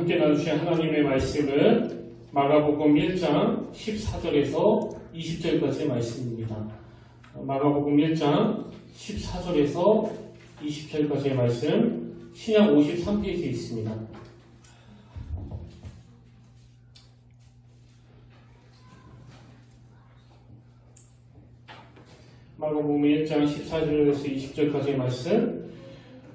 함께 나누신 하나님의 말씀은 마가복음 1장 14절에서 20절까지의 말씀입니다. 마가복음 1장 14절에서 20절까지의 말씀, 신약 53페이지에 있습니다. 마가복음 1장 14절에서 20절까지의 말씀,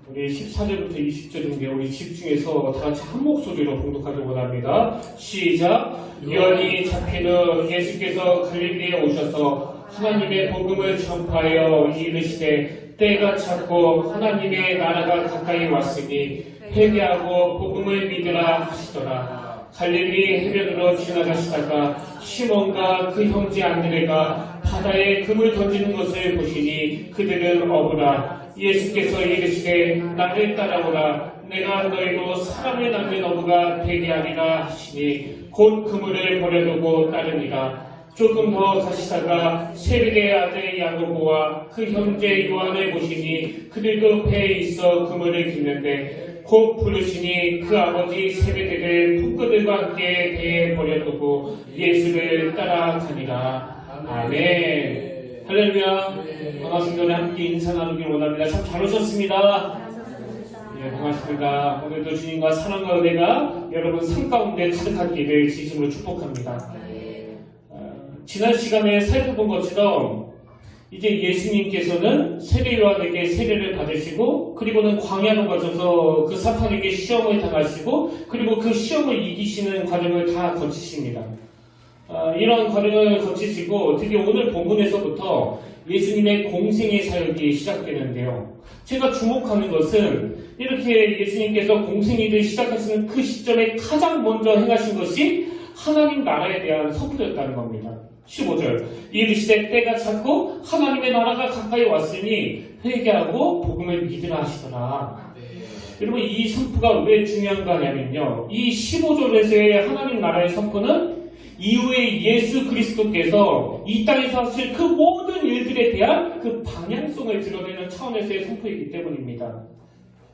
우리 14절부터 20절인데 우리 집중해서 다 같이 한 목소리로 봉독하기 원합니다. 시작! 유언이 잡히는 예수께서 갈릴리에 오셔서 하나님의 복음을 전파하여 이르시되 때가 찼고 하나님의 나라가 가까이 왔으니 회개하고 복음을 믿으라 하시더라. 갈릴리 해변으로 지나가시다가 시몬과 그 형제 안드레가 바다에 금을 던지는 것을 보시니 그들은 어부라. 예수께서 이르시되 나를 따라오라. 내가 너희로 사람을 낳는 어부가 되게 하리라 하시니 곧 그물을 버려두고 따르니라. 조금 더 가시다가 세베대의 아들 야고보와 그 형제 요한을 보시니 그들도 배에 있어 그물을 깁는데 곧 부르시니 그 아버지 세베대를 품꾼들과 함께 배에 버려두고 예수를 따라가니라. 아멘. 할렐루야. 반갑습니다. 함께 인사 나누길 원합니다. 참 잘 오셨습니다. 예, 반갑습니다. 오늘도 주님과 사랑과 은혜가 여러분 삶 가운데 가득하기를 진심으로 축복합니다. 지난 시간에 살펴본 것처럼 이제 예수님께서는 세례 요한에게 세례를 받으시고 그리고는 광야로 가셔서 그 사탄에게 시험을 당하시고 그리고 그 시험을 이기시는 과정을 다 거치십니다. 이런 과정을 거치시고 드디어 오늘 본문에서부터 예수님의 공생의 사역이 시작되는데요. 제가 주목하는 것은 이렇게 예수님께서 공생일을 시작하시는 그 시점에 가장 먼저 행하신 것이 하나님 나라에 대한 선포였다는 겁니다. 15절 이르시되 때가 찼고 하나님의 나라가 가까이 왔으니 회개하고 복음을 믿으라 하시더라. 여러분 이 선포가 왜 중요한가 하냐면요. 이 15절에서의 하나님 나라의 선포는 이후에 예수 그리스도께서 이 땅에서 하실 그 모든 일들에 대한 그 방향성을 드러내는 차원에서의 선포이기 때문입니다.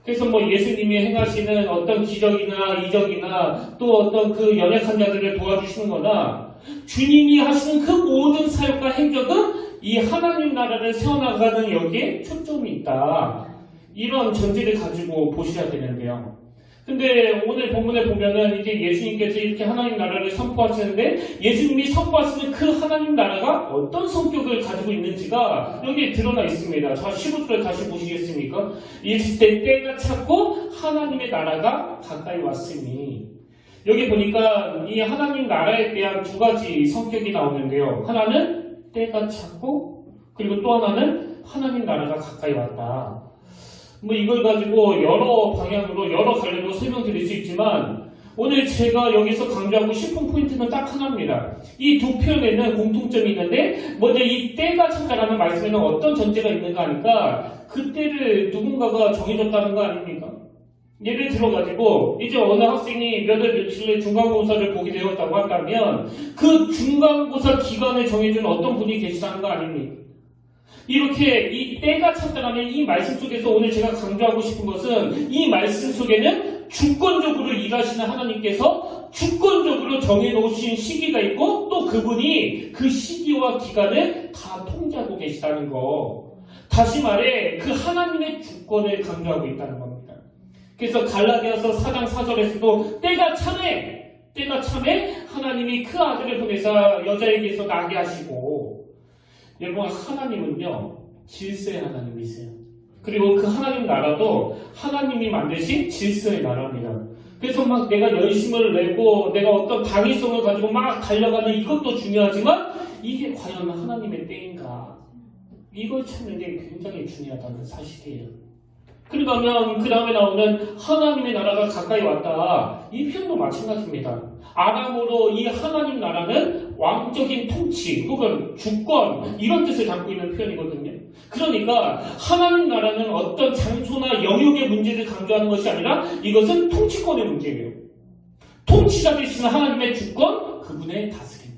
그래서 예수님이 행하시는 어떤 기적이나 이적이나 또 어떤 그 연약한 자들을 도와주시는 거나 주님이 하시는 그 모든 사역과 행적은 이 하나님 나라를 세워나가는 여기에 초점이 있다. 이런 전제를 가지고 보셔야 되는데요. 근데 오늘 본문에 보면은 이제 예수님께서 이렇게 하나님 나라를 선포하시는데 예수님이 선포하시는 그 하나님 나라가 어떤 성격을 가지고 있는지가 여기에 드러나 있습니다. 자, 15절 다시 보시겠습니까? 이르시되 때가 찼고 하나님의 나라가 가까이 왔으니 여기 보니까 이 하나님 나라에 대한 두 가지 성격이 나오는데요. 하나는 때가 찼고 그리고 또 하나는 하나님 나라가 가까이 왔다. 이걸 가지고 여러 방향으로 여러 갈래로 설명드릴 수 있지만 오늘 제가 여기서 강조하고 싶은 포인트는 딱 하나입니다. 이 두 표현에는 공통점이 있는데 먼저 이 때가 찼다라는 말씀에는 어떤 전제가 있는가 하니까 그 때를 누군가가 정해줬다는 거 아닙니까? 예를 들어가지고 이제 어느 학생이 몇 월 며칠에 중간고사를 보게 되었다고 한다면 그 중간고사 기간을 정해준 어떤 분이 계시다는 거 아닙니까? 이렇게 이 때가 찼다라는 이 말씀 속에서 오늘 제가 강조하고 싶은 것은 이 말씀 속에는 주권적으로 일하시는 하나님께서 주권적으로 정해놓으신 시기가 있고 또 그분이 그 시기와 기간을 다 통제하고 계시다는 거. 다시 말해 그 하나님의 주권을 강조하고 있다는 겁니다. 그래서 갈라디아서 4장 4절에서도 때가 참에 하나님이 그 아들을 보내사 여자에게서 나게 하시고 여러분 하나님은요 질서의 하나님이세요. 그리고 그 하나님 나라도 하나님이 만드신 질서의 나라입니다. 그래서 내가 열심을 내고 내가 어떤 당위성을 가지고 막 달려가는 이것도 중요하지만 이게 과연 하나님의 때인가 이걸 찾는 게 굉장히 중요하다는 사실이에요. 그러면 그 다음에 나오는 하나님의 나라가 가까이 왔다. 이 표현도 마찬가지입니다. 아람어로 이 하나님 나라는 왕적인 통치 혹은 주권 이런 뜻을 담고 있는 표현이거든요. 그러니까 하나님 나라는 어떤 장소나 영역의 문제를 강조하는 것이 아니라 이것은 통치권의 문제예요. 통치자 되시는 하나님의 주권, 그분의 다스림.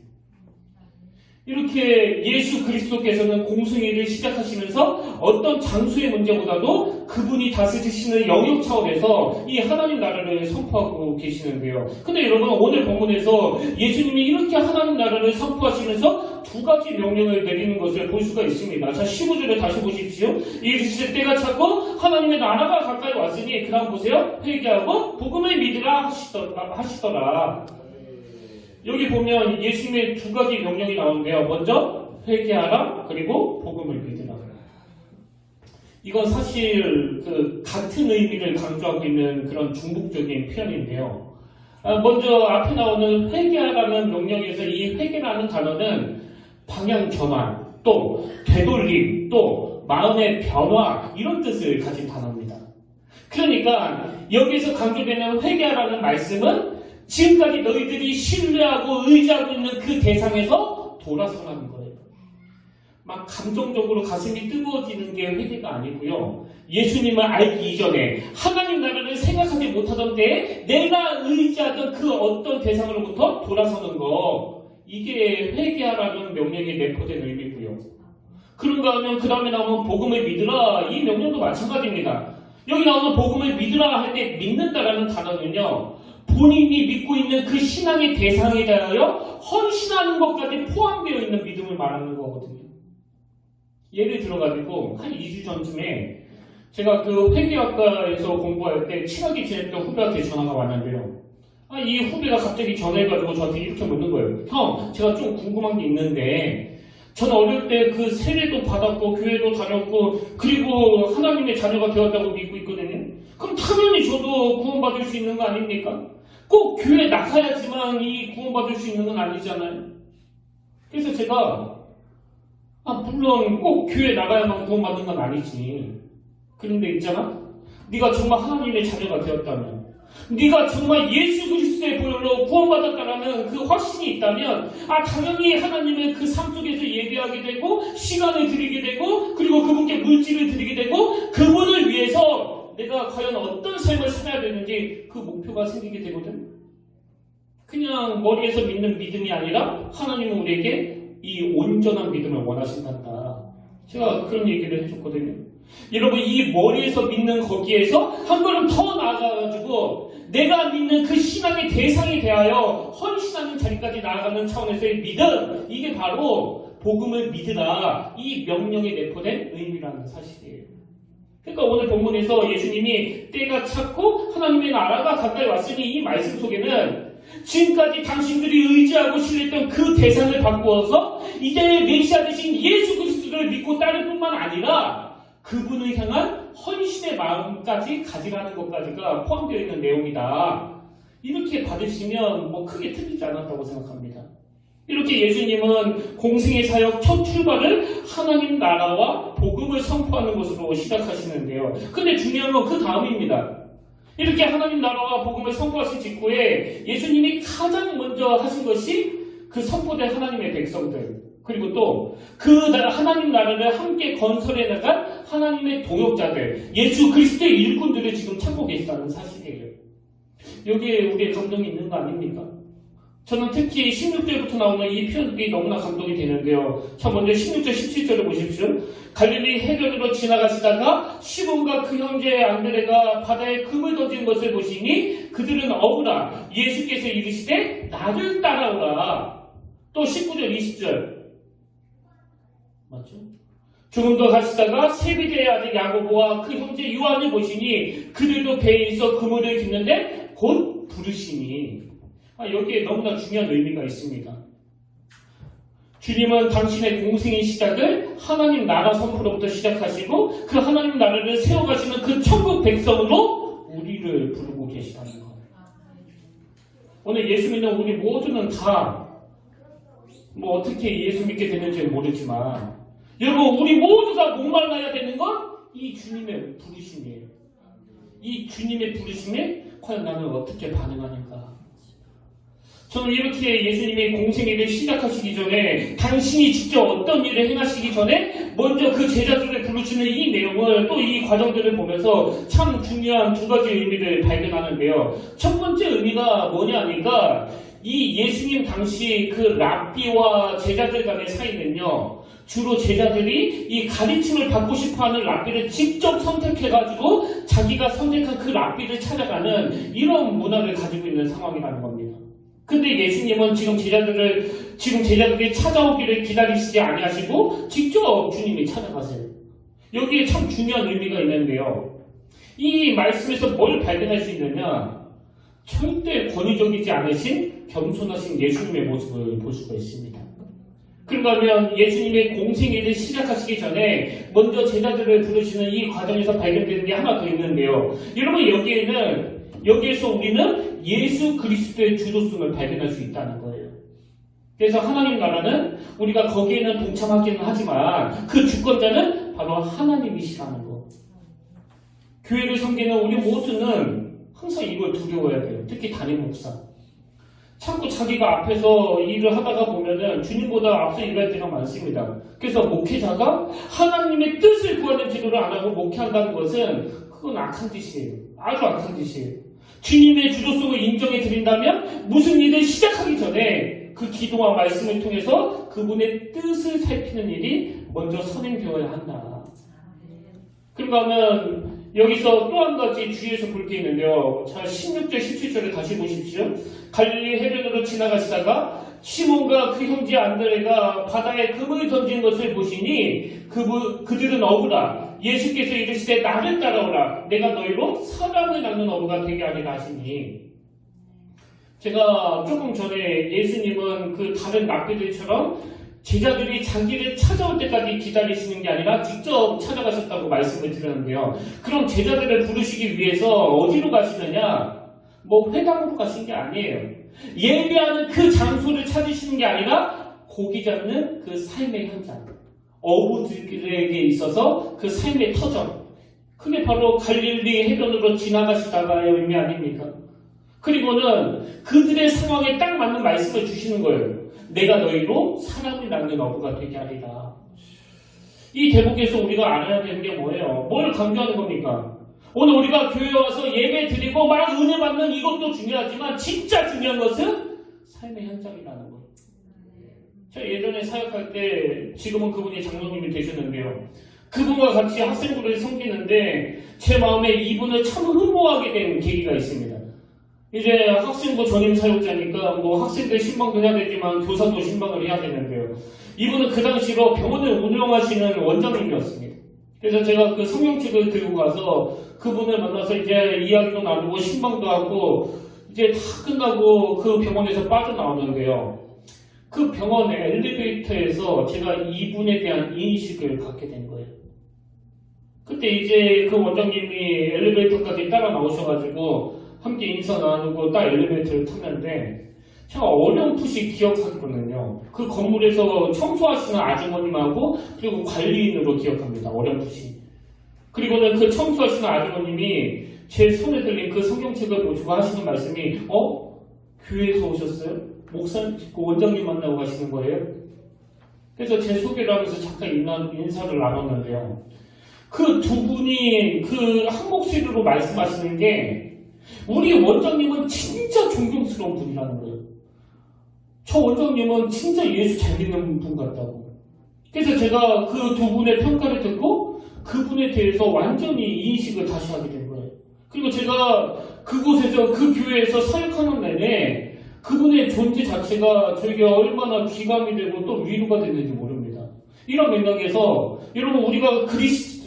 이렇게 예수 그리스도께서는 공생애를 시작하시면서 어떤 장소의 문제보다도 그분이 다스리시는 영역 차원에서 이 하나님 나라를 선포하고 계시는데요. 근데 여러분, 오늘 본문에서 예수님이 이렇게 하나님 나라를 선포하시면서 두 가지 명령을 내리는 것을 볼 수가 있습니다. 자, 15절을 다시 보십시오. 이르시되 때가 찼고 하나님의 나라가 가까이 왔으니 그다음 보세요. 회개하고 복음을 믿으라 하시더라. 여기 보면 예수님의 두 가지 명령이 나오는데요. 먼저 회개하라, 그리고 복음을 믿으라. 이건 사실 같은 의미를 강조하고 있는 그런 중복적인 표현인데요. 먼저 앞에 나오는 회개하라는 명령에서 이 회개라는 단어는 방향 전환, 또 되돌림, 또 마음의 변화, 이런 뜻을 가진 단어입니다. 그러니까 여기서 강조되는 회개하라는 말씀은 지금까지 너희들이 신뢰하고 의지하고 있는 그 대상에서 돌아서라는 거예요. 막 감정적으로 가슴이 뜨거워지는 게 회개가 아니고요. 예수님을 알기 이전에 하나님 나라를 생각하지 못하던 때에 내가 의지하던 그 어떤 대상으로부터 돌아서는 거, 이게 회개하라는 명령이 내포된 의미고요. 그런가 하면 그 다음에 나오는 복음을 믿으라, 이 명령도 마찬가지입니다. 여기 나오는 복음을 믿으라 할 때 믿는다라는 단어는요, 본인이 믿고 있는 그 신앙의 대상에 대하여 헌신하는 것까지 포함되어 있는 믿음을 말하는 거거든요. 예를 들어가지고 한 2주 전쯤에 제가 그 회계학과에서 공부할 때 친하게 지냈던 후배한테 전화가 왔는데요. 이 후배가 갑자기 전화해가지고 저한테 이렇게 묻는 거예요. 형, 제가 좀 궁금한 게 있는데 저는 어릴 때 그 세례도 받았고 교회도 다녔고 그리고 하나님의 자녀가 되었다고 믿고 있거든요. 그럼 당연히 저도 구원받을 수 있는 거 아닙니까? 꼭 교회 나가야지만 이 구원받을 수 있는 건 아니잖아요. 그래서 제가 물론 꼭 교회 나가야만 구원받는 건 아니지. 그런데 있잖아, 네가 정말 하나님의 자녀가 되었다면, 네가 정말 예수 그리스도의 보혈로 구원받았다라는 그 확신이 있다면 당연히 하나님의 그 삶 속에서 예배하게 되고 시간을 드리게 되고 그리고 그분께 물질을 드리게 되고 그분을 위해서 내가 과연 어떤 삶을 살아야 되는지 그 목표가 생기게 되거든. 그냥 머리에서 믿는 믿음이 아니라 하나님은 우리에게 이 온전한 믿음을 원하신단다. 제가 그런 얘기를 해줬거든요. 여러분, 이 머리에서 믿는 거기에서 한 걸음 더 나아가가지고 내가 믿는 그 신앙의 대상에 대하여 헌신하는 자리까지 나아가는 차원에서의 믿음, 이게 바로 복음을 믿으라, 이 명령에 내포된 의미라는 사실이에요. 그러니까 오늘 본문에서 예수님이 때가 찼고 하나님의 나라가 가까이 왔으니 이 말씀 속에는 지금까지 당신들이 의지하고 신뢰했던 그 대상을 바꾸어서 이제 메시아 되신 예수 그리스도를 믿고 따를 뿐만 아니라 그분을 향한 헌신의 마음까지 가지라는 것까지가 포함되어 있는 내용이다. 이렇게 받으시면 크게 틀리지 않았다고 생각합니다. 이렇게 예수님은 공생의 사역 첫 출발을 하나님 나라와 복음을 선포하는 것으로 시작하시는데요. 근데 중요한 건 그 다음입니다. 이렇게 하나님 나라와 복음을 선포하신 직후에 예수님이 가장 먼저 하신 것이 그 선포된 하나님의 백성들, 그리고 또 그 하나님 나라를 함께 건설해 나간 하나님의 동역자들, 예수 그리스도의 일꾼들을 지금 찾고 계시다는 사실이에요. 여기에 우리의 감동이 있는 거 아닙니까? 저는 특히 16절부터 나오는 이 표현들이 너무나 감동이 되는데요. 자, 먼저 16절, 17절을 보십시오. 갈릴리 해변으로 지나가시다가 시몬과 그 형제 안드레가 바다에 금을 던진 것을 보시니 그들은 어부라. 예수께서 이르시되 나를 따라오라. 또 19절, 20절. 맞죠? 조금 더 가시다가 세비대의 아들 야고보와 그 형제 요한을 보시니 그들도 배에 있어 그물을 깃는데 곧 부르시니. 여기에 너무나 중요한 의미가 있습니다. 주님은 당신의 공생의 시작을 하나님 나라 선포로부터 시작하시고 그 하나님 나라를 세워가시는 그 천국 백성으로 우리를 부르고 계시다는 거예요. 오늘 예수 믿는 우리 모두는 다 어떻게 예수 믿게 되는지는 모르지만 여러분, 우리 모두가 목말라야 되는 건 이 주님의 부르심이에요. 이 주님의 부르심에 과연 나는 어떻게 반응하는가? 저는 이렇게 예수님이 공생애를 시작하시기 전에 당신이 직접 어떤 일을 행하시기 전에 먼저 그 제자들을 부르시는 이 내용을 또 이 과정들을 보면서 참 중요한 두 가지 의미를 발견하는데요. 첫 번째 의미가 뭐냐 하니까 이 예수님 당시 그 랍비와 제자들 간의 사이는요, 주로 제자들이 이 가르침을 받고 싶어하는 랍비를 직접 선택해가지고 자기가 선택한 그 랍비를 찾아가는 이런 문화를 가지고 있는 상황이라는 겁니다. 근데 예수님은 지금 제자들이 찾아오기를 기다리시지 아니하시고 직접 주님이 찾아가세요. 여기에 참 중요한 의미가 있는데요. 이 말씀에서 뭘 발견할 수 있느냐? 절대 권위적이지 않으신 겸손하신 예수님의 모습을 볼 수가 있습니다. 그러면 예수님의 공생애를 시작하시기 전에 먼저 제자들을 부르시는 이 과정에서 발견되는 게 하나 더 있는데요. 여러분 여기에서 우리는 예수 그리스도의 주도성을 발견할 수 있다는 거예요. 그래서 하나님 나라는 우리가 거기에는 동참하기는 하지만 그 주권자는 바로 하나님이시라는 거. 교회를 섬기는 우리 모두는 항상 이걸 두려워해야 돼요. 특히 담임 목사. 자꾸 자기가 앞에서 일을 하다가 보면은 주님보다 앞서 일할 때가 많습니다. 그래서 목회자가 하나님의 뜻을 구하는 기도를 안 하고 목회한다는 것은 그건 악한 짓이에요. 아주 악한 짓이에요. 주님의 주도성을 인정해 드린다면 무슨 일을 시작하기 전에 그 기도와 말씀을 통해서 그분의 뜻을 살피는 일이 먼저 선행되어야 한다. 그런가 하면 여기서 또 한 가지 주의해서 볼 게 있는데요. 자, 16절, 17절을 다시 보십시오. 갈릴리 해변으로 지나가시다가 시몬과 그 형제 안드레가 바다에 금을 던진 것을 보시니 그들은 어부라. 예수께서 이르시되 나를 따라오라. 내가 너희로 사람을 낳는 어부가 되게 하리라 하시니. 제가 조금 전에 예수님은 그 다른 랍비들처럼 제자들이 자기를 찾아올 때까지 기다리시는 게 아니라 직접 찾아가셨다고 말씀을 드렸는데요. 그럼 제자들을 부르시기 위해서 어디로 가시느냐? 뭐 회당으로 가신 게 아니에요. 예배하는 그 장소를 찾으시는 게 아니라 고기 잡는 그 삶의 현장, 어부들에게 있어서 그 삶의 터전, 그게 바로 갈릴리 해변으로 지나가시다가의 의미 아닙니까? 그리고는 그들의 상황에 딱 맞는 말씀을 주시는 거예요. 내가 너희로 사람을 낳는 어부가 되게 하리라. 이 대목에서 우리가 알아야 되는 게 뭐예요? 뭘 강조하는 겁니까? 오늘 우리가 교회에 와서 예배 드리고 막 은혜 받는 이것도 중요하지만 진짜 중요한 것은 삶의 현장이라는 거예요. 제가 예전에 사역할 때 지금은 그분이 장로님이 되셨는데요. 그분과 같이 학생들을 섬기는데 제 마음에 이분을 참 흠모하게 된 계기가 있습니다. 이제 학생부 전임 사역자니까 뭐 학생들 신방도 해야 되지만 교사도 신방을 해야 되는데요. 이분은 그 당시로 병원을 운영하시는 원장님이었습니다. 그래서 제가 그 성경책을 들고 가서 그분을 만나서 이제 이야기도 나누고 신방도 하고 이제 다 끝나고 그 병원에서 빠져나오는데요. 그 병원의 엘리베이터에서 제가 이분에 대한 인식을 갖게 된 거예요. 그때 이제 그 원장님이 엘리베이터까지 따라 나오셔가지고 함께 인사 나누고 딱 엘리베이터를 탔는데 제가 어렴풋이 기억하거든요. 그 건물에서 청소하시는 아주머님하고 그리고 관리인으로 기억합니다. 어렴풋이. 그리고는 그 청소하시는 아주머님이 제 손에 들린 그 성경책을 보시고 하시는 말씀이 교회에서 오셨어요? 목사님, 그 원장님 만나고 가시는 거예요? 그래서 제 소개를 하면서 잠깐 인사를 나눴는데요. 그 두 분이 그 한 목소리로 말씀하시는 게 우리 원장님은 진짜 존경스러운 분이라는 거예요. 저 원장님은 진짜 예수 잘 믿는 분 같다고. 그래서 제가 그 두 분의 평가를 듣고 그분에 대해서 완전히 인식을 다시 하게 된 거예요. 그리고 제가 그곳에서 그 교회에서 사역하는 내내 그분의 존재 자체가 저에게 얼마나 귀감이 되고 또 위로가 됐는지 모릅니다. 이런 맥락에서 여러분 우리가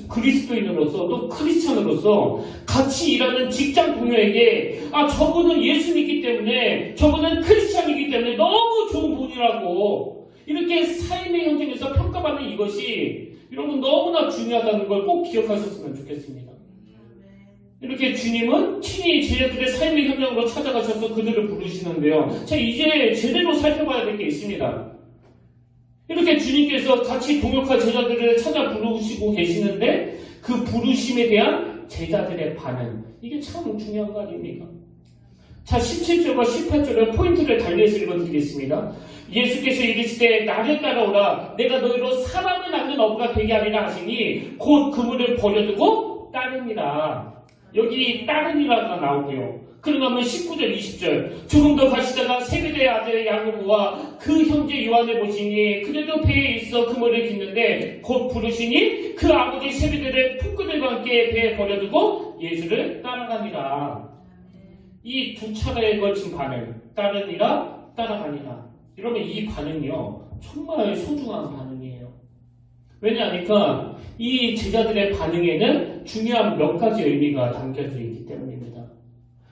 그리스도인으로서 또 크리스찬으로서 같이 일하는 직장 동료에게 저분은 예수 믿기 때문에 저분은 크리스찬이기 때문에 너무 좋은 분이라고 이렇게 삶의 현장에서 평가받는 이것이 여러분 너무나 중요하다는 걸 꼭 기억하셨으면 좋겠습니다. 이렇게 주님은 친히 제자들의 삶의 현장으로 찾아가셔서 그들을 부르시는데요. 자, 이제 제대로 살펴봐야 될 게 있습니다. 이렇게 주님께서 같이 동역할 제자들을 찾아 부르시고 계시는데 그 부르심에 대한 제자들의 반응, 이게 참 중요한 거 아닙니까? 자, 17절과 18절의 포인트를 달리해서 읽어드리겠습니다. 예수께서 이르시되 나를 따라오라. 내가 너희로 사람을 낳는 어부가 되게 하리라 하시니 곧 그물을 버려두고 따르니라. 여기 따른이라가 나오고요. 그러면 19절, 20절 조금 더 가시다가 세베대의 아들 야고보와 그 형제 요한을 보시니 그들도 배에 있어 그물을 깃는데 곧 부르시니 그 아버지 세베대를 품꾼들과 함께 배에 버려두고 예수를 따라가니라. 이 두 차례에 걸친 반응, 따르니라, 따라가니라. 여러분 이 반응이요 정말 소중한 반응이에요. 왜냐하니까 이 제자들의 반응에는 중요한 몇 가지 의미가 담겨져 있기 때문입니다.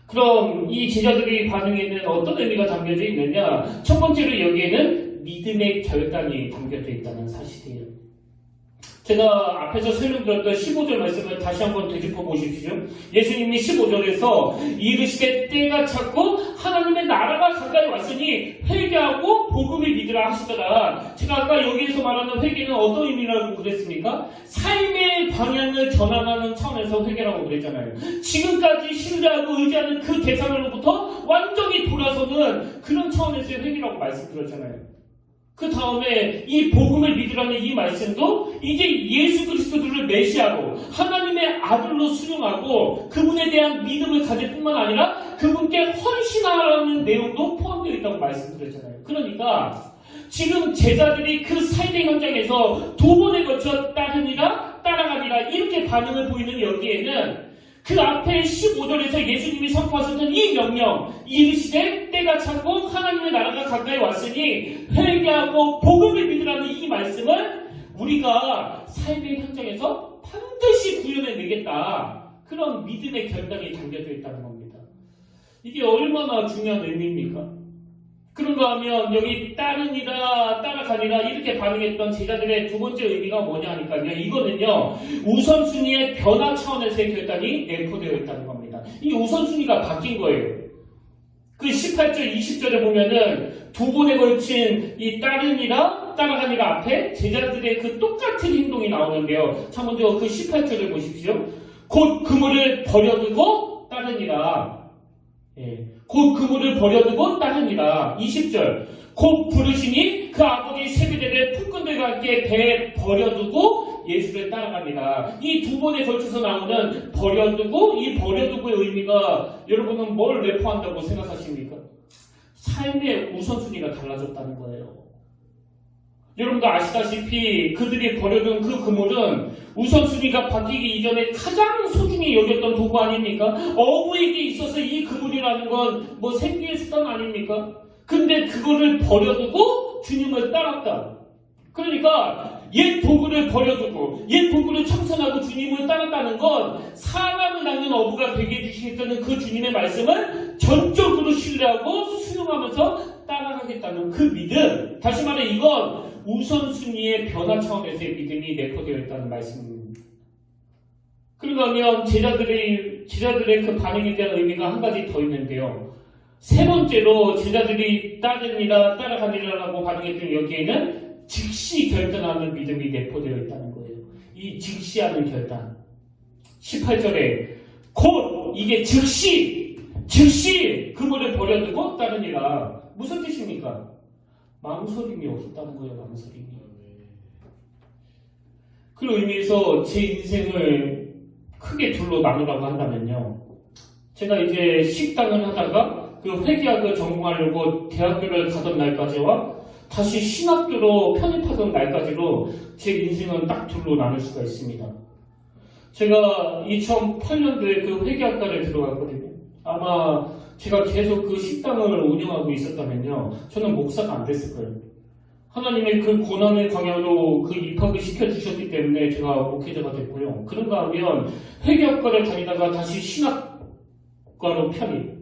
그럼 이 제자들의 반응에는 어떤 의미가 담겨져 있느냐? 첫 번째로 여기에는 믿음의 결단이 담겨져 있다는 사실이에요. 제가 앞에서 설명드렸던 15절 말씀을 다시 한번 되짚어 보십시오. 예수님이 15절에서 이르시되 때가 찼고 하나님의 나라가 가까이 왔으니 회개하고 복음을 믿으라 하시더라. 제가 아까 여기에서 말하는 회개는 어떤 의미라고 그랬습니까? 삶의 방향을 전환하는 차원에서 회개라고 그랬잖아요. 지금까지 신뢰하고 의지하는 그 대상으로부터 완전히 돌아서는 그런 차원에서의 회개라고 말씀드렸잖아요. 그 다음에 이 복음을 믿으라는 이 말씀도 이제 예수 그리스도를 메시아로 하나님의 아들로 수용하고 그분에 대한 믿음을 가질 뿐만 아니라 그분께 헌신하라는 내용도 포함되어 있다고 말씀드렸잖아요. 그러니까 지금 제자들이 그 삶의 현장에서 두 번에 걸쳐 따르니라 따라가니라 이렇게 반응을 보이는 여기에는 그 앞에 15절에서 예수님이 선포하셨던 이 명령, 이르시되 때가 찼고 하나님의 나라가 가까이 왔으니 회개하고 복음을 믿으라는 이 말씀을 우리가 삶의 현장에서 반드시 구현해내겠다. 그런 믿음의 결단이 담겨져 있다는 겁니다. 이게 얼마나 중요한 의미입니까? 그런가 하면 여기 따르니라 따라가니라 이렇게 반응했던 제자들의 두 번째 의미가 뭐냐 하니까요. 이거는요. 우선순위의 변화 차원에서의 결단이 내포되어 있다는 겁니다. 이 우선순위가 바뀐 거예요. 그 18절 20절에 보면은 두 번에 걸친 이 따르니라 따라가니라 앞에 제자들의 그 똑같은 행동이 나오는데요. 자 먼저 그 18절을 보십시오. 곧 그물을 버려두고 따르니라. 곧 그물을 버려두고 따르니라. 20절 곧 부르시니 그 아버지 세베대를 품꾼들과 함께 배에 버려두고 예수를 따라갑니다. 이 두 번에 걸쳐서 나오는 버려두고 이 버려두고의 의미가 여러분은 뭘 내포한다고 생각하십니까? 삶의 우선순위가 달라졌다는 거예요. 여러분도 아시다시피 그들이 버려둔 그 그물은 우선순위가 바뀌기 이전에 가장 소중히 여겼던 도구 아닙니까? 어부에게 있어서 이 그물이라는 건 뭐 생계의 수단 아닙니까? 근데 그거를 버려두고 주님을 따랐다. 그러니까 옛 도구를 버려두고 옛 도구를 청산하고 주님을 따랐다는 건 사람을 낳는 어부가 되게 해주시겠다는 그 주님의 말씀을 전적으로 신뢰하고 수용하면서 따라가겠다는 그 믿음. 다시 말해 이건 우선순위의 변화 차원에서의 믿음이 내포되어 있다는 말씀입니다. 그러면 제자들의 그 반응에 대한 의미가 한 가지 더 있는데요. 세 번째로 제자들이 따르니라 따라가니라라고 반응했던 여기에는 즉시 결단하는 믿음이 내포되어 있다는 거예요. 이 즉시하는 결단. 18절에 곧 이게 즉시 그물을 버려두고 따르니라. 무슨 뜻입니까? 망설임이 없었다는 거예요. 망설임이. 그런 의미에서 제 인생을 크게 둘로 나누라고 한다면요. 제가 이제 식당을 하다가 그 회계학을 전공하려고 대학교를 가던 날까지와 다시 신학교로 편입하던 날까지로 제 인생은 딱 둘로 나눌 수가 있습니다. 제가 2008년도에 그 회계학과를 들어갔거든요. 아마 제가 계속 그 식당을 운영하고 있었다면요. 저는 목사가 안 됐을 거예요. 하나님의 그 고난의 광야로 그 입학을 시켜주셨기 때문에 제가 목회자가 됐고요. 그런가 하면 회계학과를 다니다가 다시 신학과로 편입.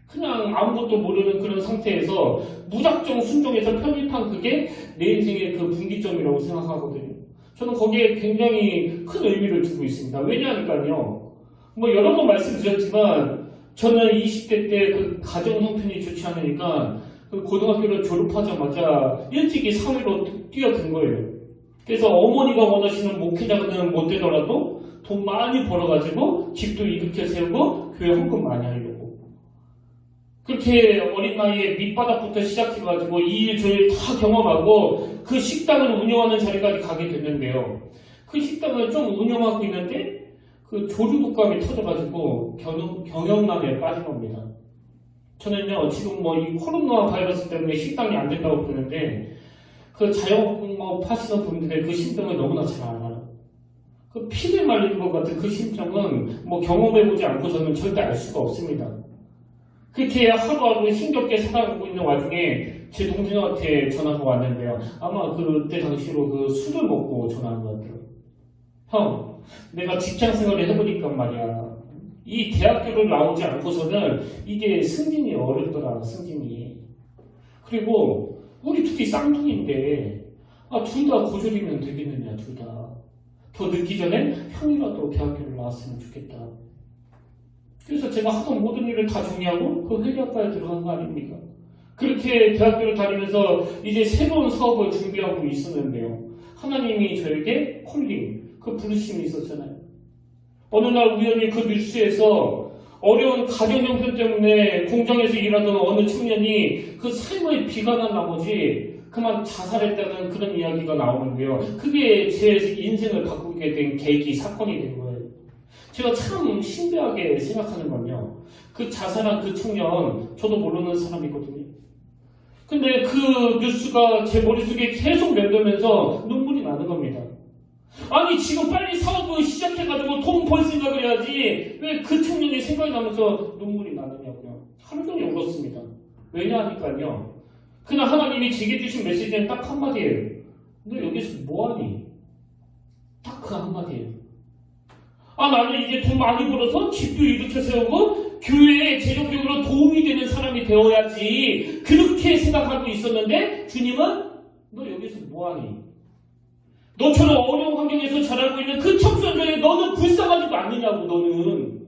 그냥 아무것도 모르는 그런 상태에서 무작정 순종해서 편입한 그게 내 인생의 그 분기점이라고 생각하거든요. 저는 거기에 굉장히 큰 의미를 두고 있습니다. 왜냐하니까요. 뭐 여러 번 말씀드렸지만 저는 20대 때 그 가정 형편이 좋지 않으니까 그 고등학교를 졸업하자마자 일찍이 사회로 뛰어든 거예요. 그래서 어머니가 원하시는 목회자는 못 되더라도 돈 많이 벌어가지고 집도 일으켜 세우고 교회 헌금 많이 하려고. 그렇게 어린 나이에 밑바닥부터 시작해가지고 이 일 저 일 다 경험하고 그 식당을 운영하는 자리까지 가게 됐는데요. 그 식당을 좀 운영하고 있는데 그 조류독감이 터져가지고 경영난에 빠진 겁니다. 저는요, 지금 뭐 이 코로나 바이러스 때문에 식당이 안 된다고 그러는데, 그 자영업 하시는 분들의 그 심정을 너무나 잘 알아요. 그 피를 말리는 것 같은 그 심정은 뭐 경험해보지 않고서는 절대 알 수가 없습니다. 그렇게 하루하루 힘겹게 살아가고 있는 와중에 제 동생한테 전화가 왔는데요. 아마 그때 당시로 그 술을 먹고 전화한 것 같아요. 형, 내가 직장 생활을 해보니까 말이야. 이 대학교를 나오지 않고서는 이게 승진이 어렵더라, 승진이. 그리고 우리 둘이 쌍둥이인데, 둘 다 고졸이면 되겠느냐, 둘 다. 더 늦기 전에 형이라도 대학교를 나왔으면 좋겠다. 그래서 제가 하던 모든 일을 다 정리하고 그 회계학과에 들어간 거 아닙니까? 그렇게 대학교를 다니면서 이제 새로운 사업을 준비하고 있었는데요. 하나님이 저에게 콜링, 그 부르심이 있었잖아요. 어느 날 우연히 그 뉴스에서 어려운 가정 형편 때문에 공장에서 일하던 어느 청년이 그 삶의 비관한 나머지 그만 자살했다는 그런 이야기가 나오는데요. 그게 제 인생을 바꾸게 된 계기, 사건이 된 거예요. 제가 참 신기하게 생각하는 건요. 그 자살한 그 청년, 저도 모르는 사람이거든요. 근데 그 뉴스가 제 머릿속에 계속 맴돌면서 눈물이 나는 겁니다. 아니, 지금 빨리 사업을 시작해가지고 돈 벌 생각을 해야지 왜 그 청년이 생각이 나면서 눈물이 나느냐고요. 하루 종일 울었습니다. 왜냐하니까요. 그날 하나님이 제게 주신 메시지는 딱 한마디예요. 너 여기서 뭐하니? 딱 그 한마디예요. 나는 이제 돈 많이 벌어서 집도 일으켜 세우고 교회에 재정적으로 도움이 되는 사람이 되어야지, 그렇게 생각하고 있었는데 주님은 너 여기서 뭐하니? 너처럼 어려운 환경에서 자라고 있는 그 청소년에 너는 불쌍하지도 않느냐고, 너는.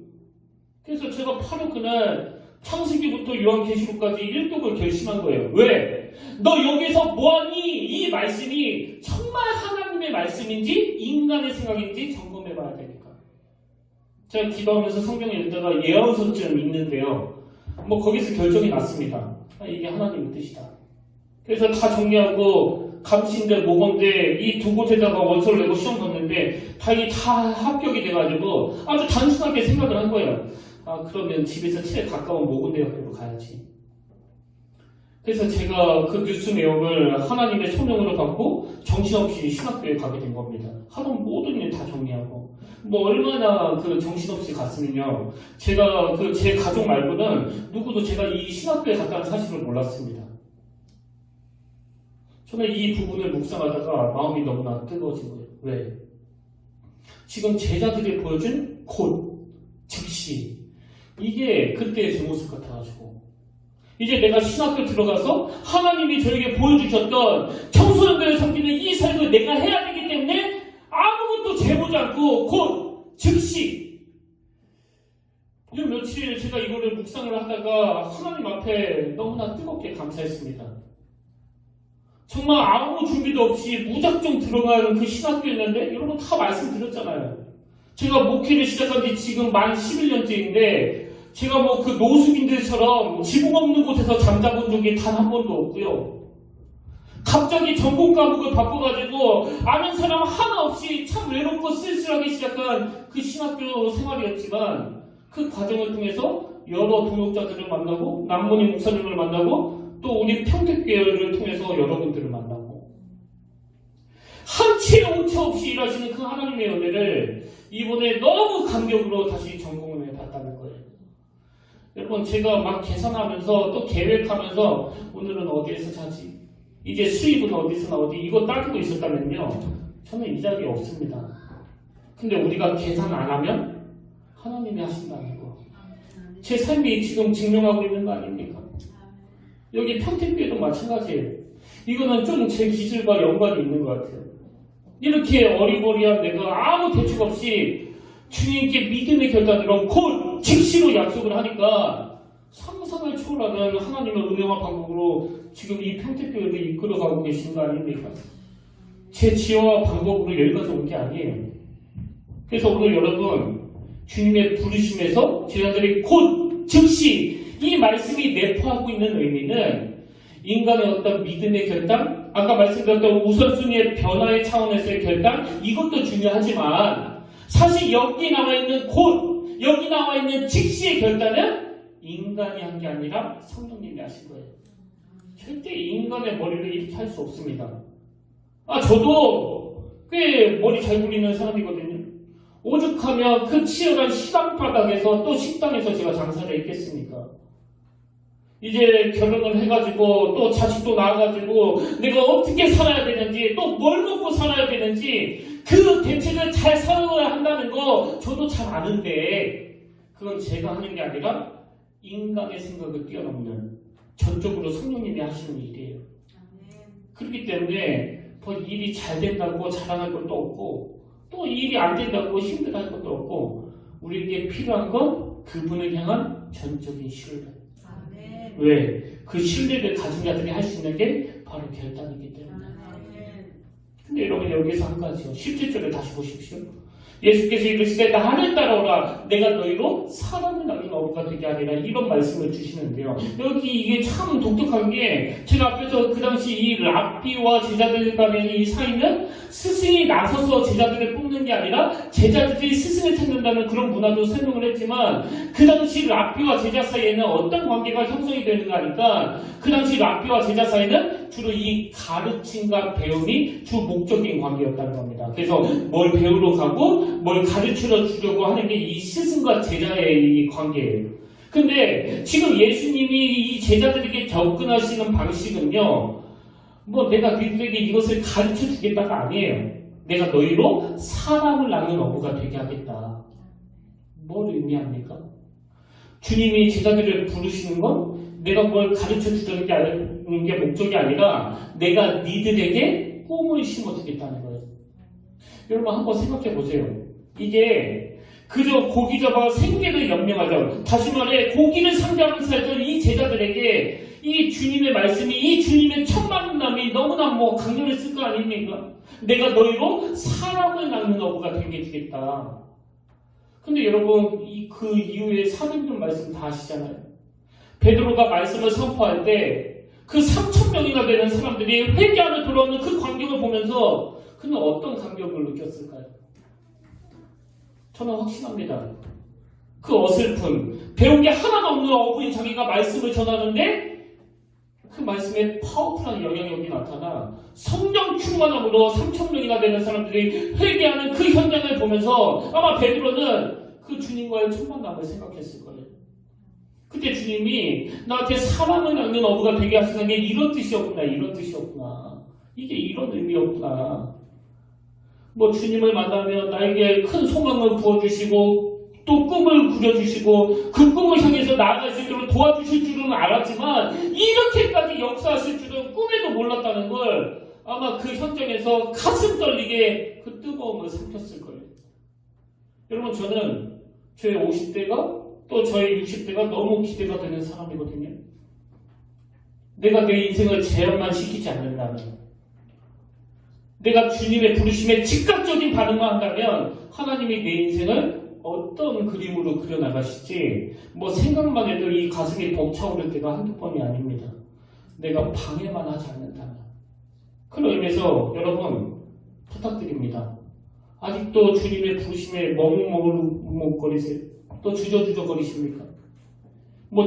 그래서 제가 바로 그날 창세기부터 요한계시록까지 1독을 결심한 거예요. 왜? 너 여기서 뭐하니? 이 말씀이 정말 하나님의 말씀인지 인간의 생각인지 점검해봐야 되니까. 제가 기도하면서 성경을 읽다가 예언서쯤 읽는데요. 뭐 거기서 결정이 났습니다. 이게 하나님의 뜻이다. 그래서 다 정리하고 감시인데 모범대 이 두 곳에다가 원서를 내고 시험 봤는데 다행히 다 합격이 돼가지고 아주 단순하게 생각을 한 거예요. 그러면 집에서 제일 가까운 모범대학교로 가야지. 그래서 제가 그 뉴스 내용을 하나님의 소명으로 받고 정신없이 신학교에 가게 된 겁니다. 하던 모든 일 다 정리하고. 뭐 얼마나 그 정신없이 갔으면요. 제가 그 제 가족 말고는 누구도 제가 이 신학교에 갔다는 사실을 몰랐습니다. 저는 이 부분을 묵상하다가 마음이 너무나 뜨거워진 거예요. 왜? 지금 제자들이 보여준 곧, 즉시, 이게 그때의 제 모습 같아가지고 이제 내가 신학교 들어가서 하나님이 저에게 보여주셨던 청소년들을 섬기는 이 삶을 내가 해야 되기 때문에 아무것도 재보지 않고 곧, 즉시. 이 며칠 제가 이거를 묵상을 하다가 하나님 앞에 너무나 뜨겁게 감사했습니다. 정말 아무 준비도 없이 무작정 들어가는 그 신학교였는데 여러분 다 말씀드렸잖아요. 제가 목회를 시작한 지 지금 만 11년째인데 제가 뭐 그 노숙인들처럼 지붕 없는 곳에서 잠자본 적이 단 한 번도 없고요. 갑자기 전공 과목을 바꿔가지고 아는 사람 하나 없이 참 외롭고 쓸쓸하게 시작한 그 신학교 생활이었지만 그 과정을 통해서 여러 동역자들을 만나고 남문희 목사님을 만나고 또 우리 평택교회를 통해서 여러분들을 만나고 한치의 오차 없이 일하시는 그 하나님의 은혜를 이번에 너무 감격으로 다시 전공을 해봤다는 거예요. 여러분 제가 막 계산하면서 또 계획하면서 오늘은 어디에서 자지? 이제 수입은 어디서 나오지? 이거 따지고 있었다면요. 저는 이 자리에 없습니다. 근데 우리가 계산 안 하면 하나님이 하신다는 거. 제 삶이 지금 증명하고 있는 거 아닙니까? 여기 평택교회도 마찬가지예요. 이거는 좀 제 기질과 연관이 있는 것 같아요. 이렇게 어리버리한 내가 아무 대책 없이 주님께 믿음의 결단으로 곧 즉시로 약속을 하니까 상상을 초월하는 하나님의 은혜와 방법으로 지금 이 평택교회를 이끌어가고 계신 거 아닙니까? 제 지혜와 방법으로 여기까지 온 게 아니에요. 그래서 오늘 여러분 주님의 부르심에서 제자들이 곧 즉시 이 말씀이 내포하고 있는 의미는 인간의 어떤 믿음의 결단, 아까 말씀드렸던 우선순위의 변화의 차원에서의 결단, 이것도 중요하지만 사실 여기 나와 있는 여기 나와 있는 직시의 결단은 인간이 한 게 아니라 성령님이 하신 거예요. 절대 인간의 머리를 이렇게 할 수 없습니다. 저도 꽤 머리 잘 굴리는 사람이거든요. 오죽하면 그 치열한 시간바닥에서 또 식당에서 제가 장사를 했겠습니까? 이제 결혼을 해가지고 또 자식도 낳아가지고 내가 어떻게 살아야 되는지 또 뭘 먹고 살아야 되는지 그 대책을 잘 살아야 한다는 거 저도 잘 아는데 그건 제가 하는 게 아니라 인간의 생각을 뛰어넘는 전적으로 성령님이 하시는 일이에요. 그렇기 때문에 더 일이 잘 된다고 자랑할 것도 없고 또 일이 안 된다고 힘들어할 것도 없고 우리에게 필요한 건 그분을 향한 전적인 신뢰. 왜? 그 신뢰를 가진 자들이 할 수 있는 게 바로 결단이기 때문에. 근데 여러분 여기서 한 가지요. 17절에 다시 보십시오. 예수께서 이르시되 나를 따라오라 내가 너희로 사람을 낳는 어부가 되게 하리라 이런 말씀을 주시는데요. 여기 이게 참 독특한 게 제가 앞에서 그 당시 이 랍비와 제자들 간의 이 사이는 스승이 나서서 제자들을 뽑는 게 아니라 제자들이 스승을 찾는다는 그런 문화도 설명을 했지만 그 당시 랍비와 제자 사이에는 어떤 관계가 형성이 되는가 하니까 그 당시 랍비와 제자 사이는 주로 이 가르침과 배움이 주 목적인 관계였다는 겁니다. 그래서 뭘 배우러 가고 뭘 가르쳐 주려고 하는 게 이 스승과 제자의 이 관계예요. 근데 지금 예수님이 이 제자들에게 접근하시는 방식은요, 내가 너희들에게 이것을 가르쳐 주겠다가 아니에요. 내가 너희로 사람을 낳는 어부가 되게 하겠다. 뭘 의미합니까? 주님이 제자들을 부르시는 건 내가 뭘 가르쳐 주려는 게 목적이 아니라 내가 니들에게 꿈을 심어주겠다는 거예요. 여러분 한번 생각해 보세요. 이게 그저 고기 잡아 생계를 연명하죠. 다시 말해 고기를 상대하면서 살던 이 제자들에게 이 주님의 말씀이 이 주님의 첫 만남이 너무나 강렬했을 거 아닙니까? 내가 너희로 사람을 낳는 어부가 되게 해주겠다. 근데 여러분 그 이후에 사도행전 말씀 다 아시잖아요. 베드로가 말씀을 선포할 때 그 3,000명이나 되는 사람들이 회개하며 돌아오는 그 광경을 보면서 그는 어떤 감격을 느꼈을까요? 저는 확신합니다. 그 어설픈 배운 게 하나도 없는 어부인 자기가 말씀을 전하는데 그 말씀에 파워풀한 영향력이 나타나 성령 충만함으로 3,000명이나 되는 사람들이 회개하는 그 현장을 보면서 아마 베드로는 그 주님과의 첫 만남을 생각했을 거예요. 그때 주님이 나한테 사람을 낳는 어부가 되게 하시는 게 이런 뜻이었구나, 이런 뜻이었구나. 이게 이런 의미였구나. 주님을 만나면 나에게 큰 소망을 부어주시고 또 꿈을 그려주시고 그 꿈을 향해서 나아갈 수 있도록 도와주실 줄은 알았지만 이렇게까지 역사하실 줄은 꿈에도 몰랐다는 걸 아마 그 현장에서 가슴 떨리게 그 뜨거움을 삼켰을 거예요. 여러분 저는 저의 50대가 또 저의 60대가 너무 기대가 되는 사람이거든요. 내가 내 인생을 제한만 시키지 않는다면 내가 주님의 부르심에 즉각적인 반응만 한다면 하나님이 내 인생을 어떤 그림으로 그려나가실지 생각만 해도 이 가슴이 벅차오를 때가 한두 번이 아닙니다. 내가 방해만 하지 않는다면. 그런 의미에서 여러분 부탁드립니다. 아직도 주님의 부르심에 머뭇머뭇거리세요? 또 주저주저거리십니까?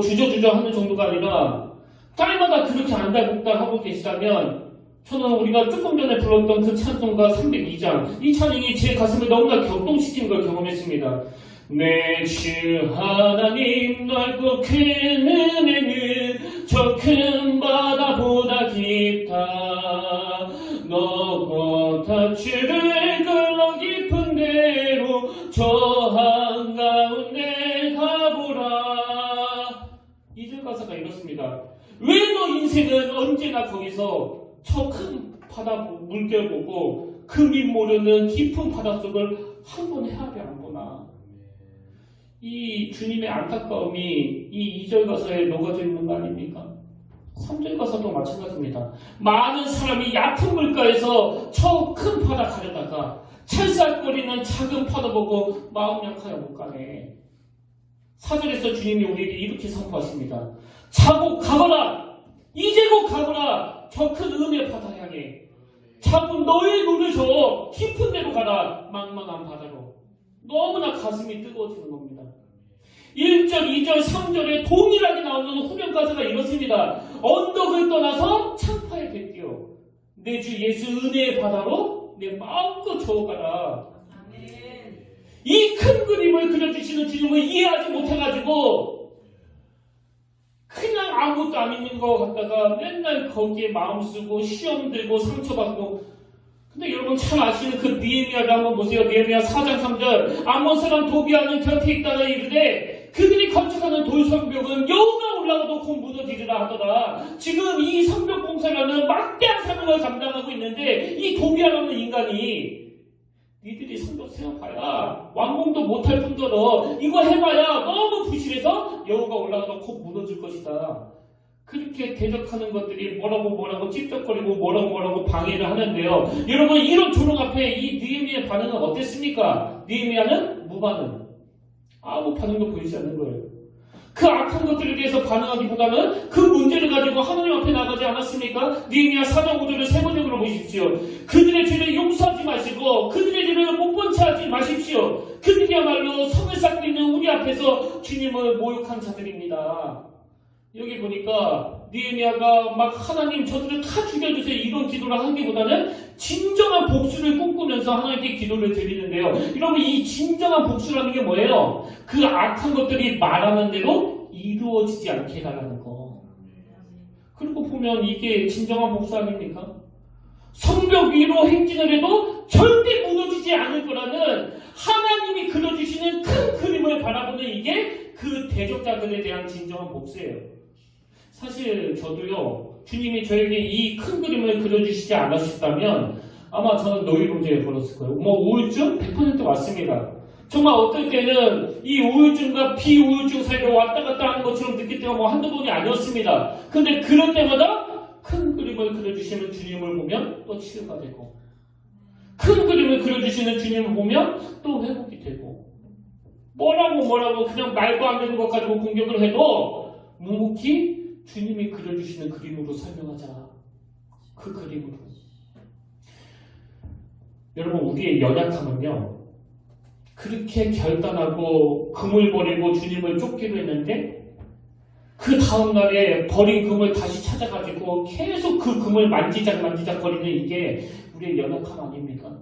주저주저 하는 정도가 아니라 딸마다 그렇게 안달복달 하고 계시다면 저는 우리가 조금 전에 불렀던 그 찬송가 302장 이 찬양이 제 가슴을 너무나 격동시키는 걸 경험했습니다. 내 주 하나님 넓고 큰 은혜는 저 큰 바다보다 깊다. 너보다 주를 걸러 깊은 데로 저 한가운데 가보라. 2절 가사가 이렇습니다. 왜 너 인생은 언제나 거기서 저 큰 바다 물결 보고 그 밑 모르는 깊은 바닷속을 한 번 헤아려 안 보나. 이 주님의 안타까움이 이 2절 가사에 녹아져 있는 거 아닙니까? 3절 가사도 마찬가지입니다. 많은 사람이 얕은 물가에서 저 큰 바다 가려다가 찰싹거리는 작은 파도 보고 마음 약하여 못 가네. 4절에서 주님이 우리에게 이렇게 선포하십니다. 자고 가거라. 이제 곧 가거라. 저 큰 은혜 바다 향해. 자고 너의 눈을 저 깊은 데로 가라. 망망한 바다로. 너무나 가슴이 뜨거워지는 겁니다. 1절, 2절, 3절에 동일하게 나오는 후렴 가사가 이렇습니다. 언덕을 떠나서 창파에 뱉기어 내 주 예수 은혜의 바다로 내 마음껏 저어가라. 이 큰 그림을 그려주시는 주님을 이해하지 못해가지고 그냥 아무것도 안 있는 것 같다가 맨날 거기에 마음 쓰고 시험 들고 상처받고. 근데 여러분 잘 아시는 그 느헤미야를 한번 보세요. 느헤미야 4장 3절 암몬 사람 도비아는 곁에 있다가 이르되 그들이 건축하는 돌성벽은 여호가 올라가도 곧 무너지리라 하더라. 지금 이 성벽 공사라는 막대한 사명을 감당하고 있는데 이 도비아라는 인간이 니들이 성벽 세워봐야 완공도 못할 뿐더러 이거 해봐야 너무 부실해서 여호가 올라가도 곧 무너질 것이다. 그렇게 대적하는 것들이 뭐라고 찝쩍거리고 뭐라고 방해를 하는데요. 여러분 이런 조롱 앞에 이 느헤미야의 반응은 어땠습니까? 느헤미야는 무반응. 아무 반응도 보이지 않는 거예요. 그 악한 것들에 대해서 반응하기보다는 그 문제를 가지고 하나님 앞에 나가지 않았습니까? 느헤미야 4장 5절을 세번역으로 보십시오. 그들의 죄를 용서하지 마시고 그들의 죄를 못 본 채 하지 마십시오. 그들이야말로 성을 쌓고 있는 우리 앞에서 주님을 모욕한 자들입니다. 여기 보니까 느헤미야가 막 하나님 저들을 다 죽여주세요 이런 기도를 하기보다는 진정한 복수를 꿈꾸면서 하나님께 기도를 드리는데요. 여러분 이 진정한 복수라는 게 뭐예요? 그 악한 것들이 말하는 대로 이루어지지 않게 해달라는 거. 그리고 보면 이게 진정한 복수 아닙니까? 성벽 위로 행진을 해도 절대 무너지지 않을 거라는 하나님이 그려주시는 큰 그림을 바라보는 이게 그 대적자들에 대한 진정한 복수예요. 사실 저도요, 주님이 저에게 이 큰 그림을 그려주시지 않으셨다면 아마 저는 노이로제에 걸었을 거예요. 우울증 100% 맞습니다. 정말 어떨 때는 이 우울증과 비우울증 사이로 왔다 갔다 하는 것처럼 느낄 때가 한두 번이 아니었습니다. 근데 그럴 때마다 큰 그림을 그려주시는 주님을 보면 또 치유가 되고 큰 그림을 그려주시는 주님을 보면 또 회복이 되고 뭐라고 그냥 말도 안 되는 것 가지고 공격을 해도 묵묵히 주님이 그려주시는 그림으로 설명하자. 그 그림으로. 여러분 우리의 연약함은요 그렇게 결단하고 금을 버리고 주님을 쫓기로 했는데 그 다음날에 버린 금을 다시 찾아가지고 계속 그 금을 만지작 거리는 이게 우리의 연약함 아닙니까?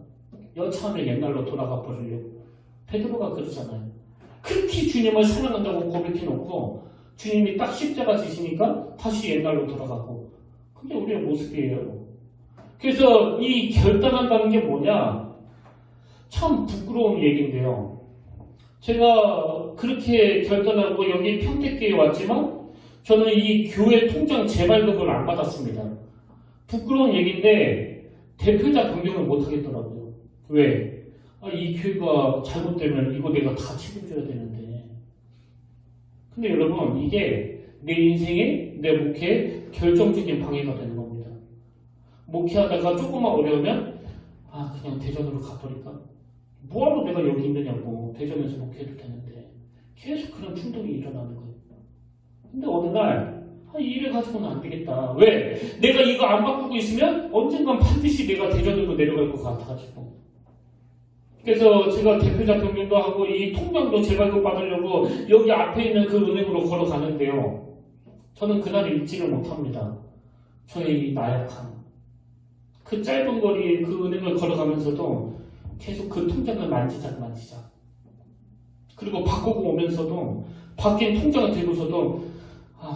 여차하면 옛날로 돌아가 버리려고. 베드로가 그러잖아요. 그렇게 주님을 사랑한다고 고백해놓고 주님이 딱 십자가 지시니까 다시 옛날로 돌아가고. 그게 우리의 모습이에요. 그래서 이 결단한다는 게 뭐냐? 참 부끄러운 얘기인데요. 제가 그렇게 결단하고 여기 평택교회에 왔지만 저는 이 교회 통장 재발급을 안 받았습니다. 부끄러운 얘기인데 대표자 변경을 못 하겠더라고요. 왜? 이 교회가 잘못되면 이거 내가 다 책임져야 되는데. 근데 여러분 이게 내 인생에 내 목회에 결정적인 방해가 되는 겁니다. 목회하다가 조금만 어려우면 그냥 대전으로 가버릴까? 뭐하러 내가 여기 있느냐고. 대전에서 목회해도 되는데 계속 그런 충동이 일어나는 거예요. 근데 어느 날 이 일을 가지고는 안 되겠다. 왜? 내가 이거 안 바꾸고 있으면 언젠간 반드시 내가 대전으로 내려갈 것 같아가지고. 그래서 제가 대표자 변경도 하고 이 통장도 재발급 받으려고 여기 앞에 있는 그 은행으로 걸어가는데요. 저는 그날을 잊지를 못합니다. 저의 이 나약함. 그 짧은 거리 그 은행을 걸어가면서도 계속 그 통장을 만지작. 그리고 바꾸고 오면서도 바뀐 통장을 들고서도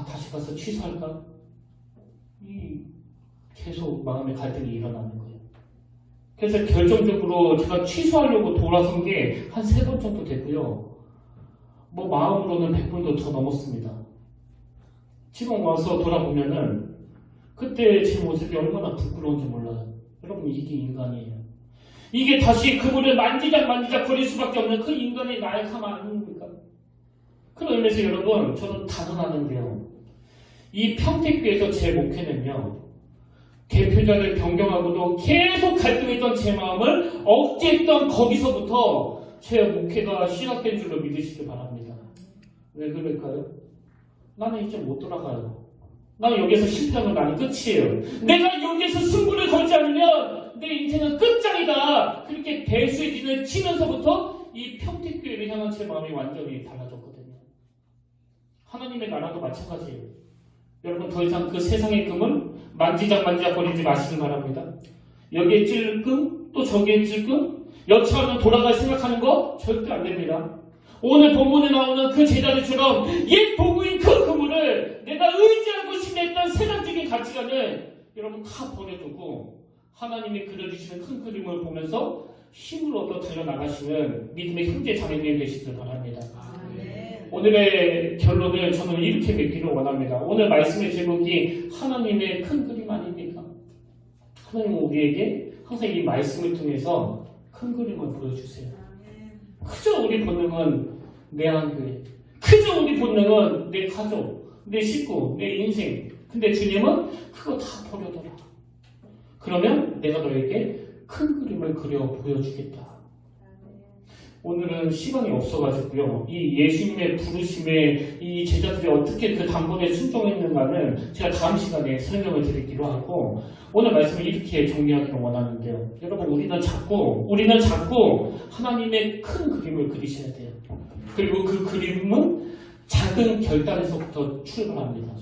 다시 가서 취소할까? 계속 마음의 갈등이 일어나는 거예요. 그래서 결정적으로 제가 취소하려고 돌아선 게 한 3번 정도 됐고요. 마음으로는 100번도 더 넘었습니다. 지금 와서 돌아보면은 그때 제 모습이 얼마나 부끄러운지 몰라요. 여러분 이게 인간이에요. 이게 다시 그분을 만지작 거릴 수밖에 없는 그 인간의 나약함 아닙니까? 그런 의미에서 여러분 저는 단언하는데요. 이 평택교회에서 제 목회는요. 대표자를 변경하고도 계속 갈등했던 제 마음을 억제했던 거기서부터 제 목회가 시작된 줄로 믿으시기 바랍니다. 왜 그럴까요? 나는 이제 못 돌아가요. 나는 여기서 실패하면 나는 끝이에요. 내가 여기서 승부를 걸지 않으면 내 인생은 끝장이다. 그렇게 배수의 진을 치면서부터 이 평택교회를 향한 제 마음이 완전히 달라졌거든요. 하나님의 나라도 마찬가지예요. 여러분 더 이상 그 세상의 금을 만지작거리지 마시기 바랍니다. 여기에 찔끔 또 저기에 찔끔 여차하면 돌아갈 생각하는 거 절대 안 됩니다. 오늘 본문에 나오는 그 제자들처럼 옛 도구인 그 그물을 내가 의지하고 신뢰했던 세상적인 가치관을 여러분 다 버려두고 하나님이 그려주시는 큰 그림을 보면서 힘을 얻어 달려나가시는 믿음의 형제 자매님이 되시길 바랍니다. 오늘의 결론을 저는 이렇게 맺기를 원합니다. 오늘 말씀의 제목이 하나님의 큰 그림 아닙니까? 하나님은 우리에게 항상 이 말씀을 통해서 큰 그림을 보여주세요. 그저 우리 본능은 내 한교회, 그저 우리 본능은 내 가족, 내 식구, 내 인생. 근데 주님은 그거 다 버려둬라. 그러면 내가 너에게 큰 그림을 그려 보여주겠다. 오늘은 시간이 없어가지고요. 이 예수님의 부르심에 이 제자들이 어떻게 그 단번에 순종했는가는 제가 다음 시간에 설명을 드리기로 하고 오늘 말씀을 이렇게 정리하기를 원하는데요. 여러분 우리는 자꾸 하나님의 큰 그림을 그리셔야 돼요. 그리고 그 그림은 작은 결단에서부터 출발합니다.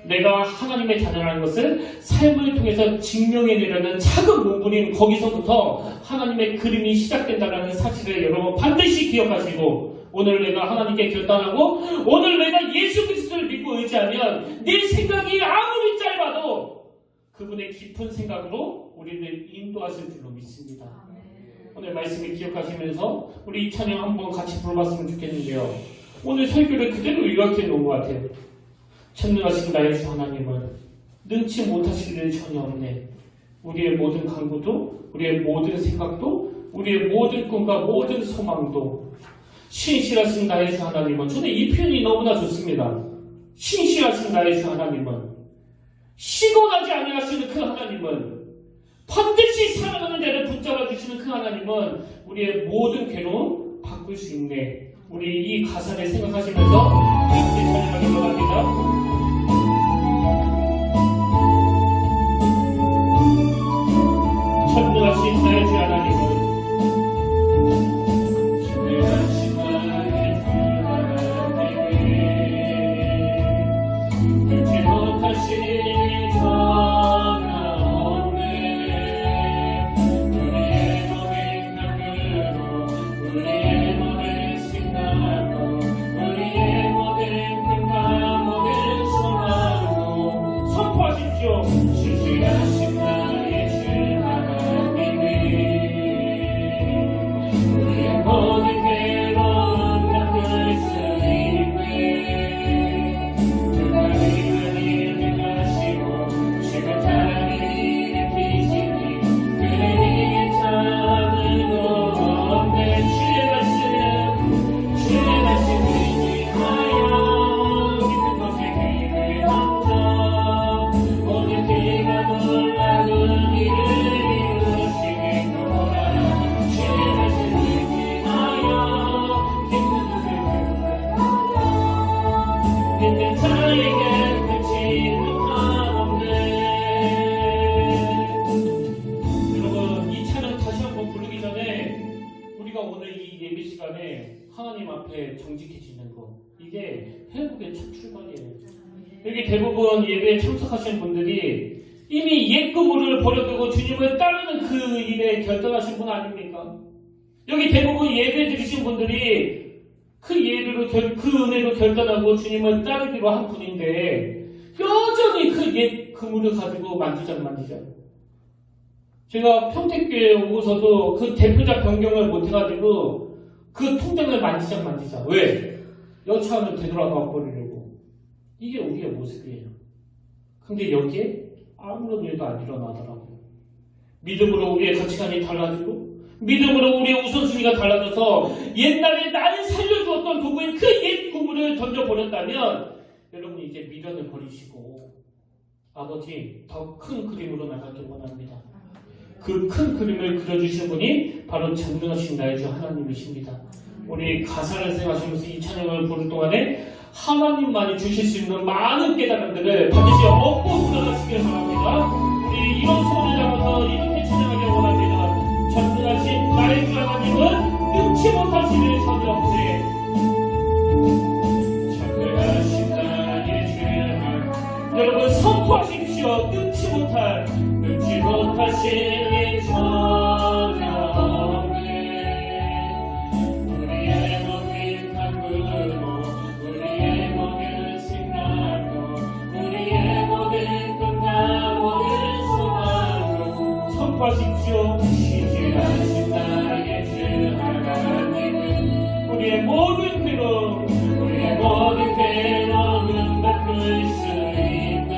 내가 하나님의 자녀라는 것을 삶을 통해서 증명해내려는 작은 몸부림 거기서부터 하나님의 그림이 시작된다는 사실을 여러분 반드시 기억하시고 오늘 내가 하나님께 결단하고 오늘 내가 예수 그리스도를 믿고 의지하면 내 생각이 아무리 짧아도 그분의 깊은 생각으로 우리를 인도하실 줄로 믿습니다. 오늘 말씀을 기억하시면서 우리 이 찬양 한번 같이 불러봤으면 좋겠는데요. 오늘 설교를 그대로 요약해 놓은 것 같아요. 전능하신 나의 주 하나님은 능치 못하실 일 전혀 없네. 우리의 모든 간구도 우리의 모든 생각도 우리의 모든 꿈과 모든 소망도 신실하신 나의 주 하나님은 저는 이 표현이 너무나 좋습니다. 신실하신 나의 주 하나님은 시건하지 아니하시는 그 하나님은 반드시 사랑하는 자를 붙잡아 주시는 그 하나님은 우리의 모든 괴로움 바꿀 수 있네. 우리 이 가사를 생각하시면서 함께 찬양하기 원합니다. 전능하신 나의 주 하나님은 전능하신 나의 주 하나님은 능치 못하신 일이 전혀 없네. 우리의 모든 강으로 우리의 모든 생각으로 우리의 모든 꿈과 모든 소망으로 선포하십시오. 신실하신 나의 주 모든 괴로움 갚을 수 있네. 그날이 일을 하시고 지금 자리를 일으키시니 그의 참으로 없네. 주의 말씀 의지하여 깊은 곳에 귀를 던져 오늘 그가 놀라운 일을 이루시겠노라. 주의 말씀 믿는 자에게 끝이 없네. 여러분 이 찬양 다시 한번 부르기 전에 우리가 오늘 이 예배 시간에 하나님 앞에 정직해지는 거 이게 회복의 첫 출발이에요. 여기 대부분 예배에 참석하시는 분들이 이미 옛 그물을 버려두고 주님을 따르는 그 일에 결단하신 분 아닙니까? 여기 대부분 예배 드리신 분들이 그 은혜로 결단하고 주님을 따르기로 한 분인데 여전히 그 옛 그물을 가지고 만지작. 제가 평택교회에 오고서도 그 대표작 변경을 못해가지고 그 통장을 만지작. 왜? 여차하면 되돌아가 버리려고. 이게 우리의 모습이에요. 근데 여기에 아무런 일도 안 일어나더라고요. 믿음으로 우리의 가치관이 달라지고 믿음으로 우리의 우선순위가 달라져서 옛날에 나를 살려주었던 도구인 그 옛 그물을 던져버렸다면 여러분 이제 미련을 버리시고 아버지 더 큰 그림으로 나가길 원합니다. 그 큰 그림을 그려주신 분이 바로 전능하신 나의 주 하나님이십니다. 우리 가사를 생각하시면서 이 찬양을 부를 동안에 하나님만이 주실 수 있는 많은 깨달음들을 반드시 얻고 들어가시길 바랍니다. 우리 이런 소원을 담아서 이렇게 찬양하길 원합니다. 전능하신 나의 주 하나님은 능치 하실 일 전혀 없네. 우리의 먹을 탕구로 우리의 먹을 생각으로 우리의 모든 꿈과 모든 소망으로 선포하십시오. 쉬지 않으신 나의 주 하나님은 우리의 모든 괴로움 우리의 모든 괴로움 바꿀 수 있네.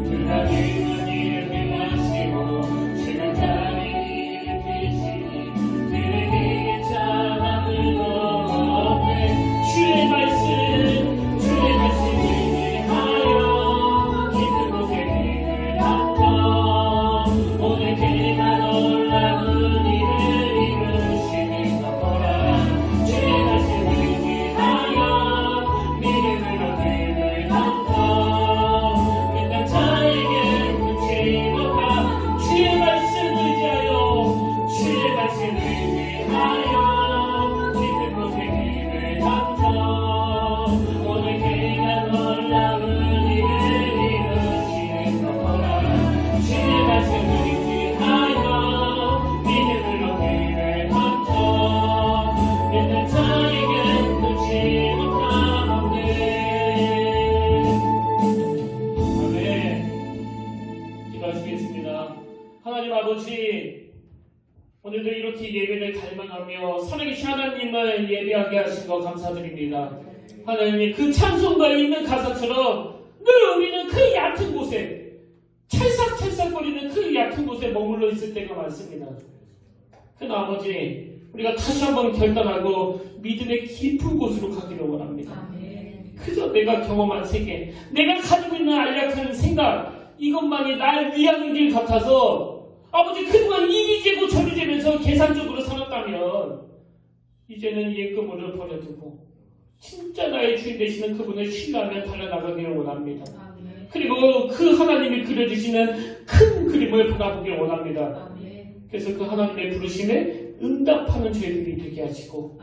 그가 지은 일을 행하시고 지금까지 일을 피시니 그에게 참함으로 없네. 주의 말씀을 위하여 깊은 곳에 길을 닦아 오늘 그가 놀라운 일을 이루시는 것 보라. 주의 말씀을 위하여 믿음으로 길을 닦아 믿는 자에게 끝이 없다. 주의 말씀을 위하여 주의 말씀을 위하여 깊은 곳에 길을 닦아 오늘 그가 놀라운 일을 이루시는 것 보라. 주의 말씀을 위하여 믿음으로 길을 닦아 믿는 자에게 끝이 없다네. 아멘. 기도하시겠습니다. 하나님 아버지, 오늘도 이렇게 예배를 갈망하며 살아계신 하나님을 예배하게 하신 것 감사드립니다. 하나님, 그 찬송가 있는 가사처럼 늘 우리는 그 얕은 곳에 찰싹찰싹거리는 그 얕은 곳에 머물러 있을 때가 많습니다. 그러나 아버지, 우리가 다시 한번 결단하고 믿음의 깊은 곳으로 가기를 원합니다. 그저 내가 경험한 세계, 내가 가지고 있는 안락한 생각, 이것만이 날 위하는 길 같아서 아버지 그동안 이리 재고 저리 재면서 계산적으로 살았다면 이제는 옛 그물을 버려두고 진짜 나의 주인 되시는 그분을 신뢰하며 달려나가기를 원합니다. 그리고 그 하나님이 그려주시는 큰 그림을 바라보기를 원합니다. 그래서 그 하나님의 부르심에 응답하는 저희들이 되게 하시고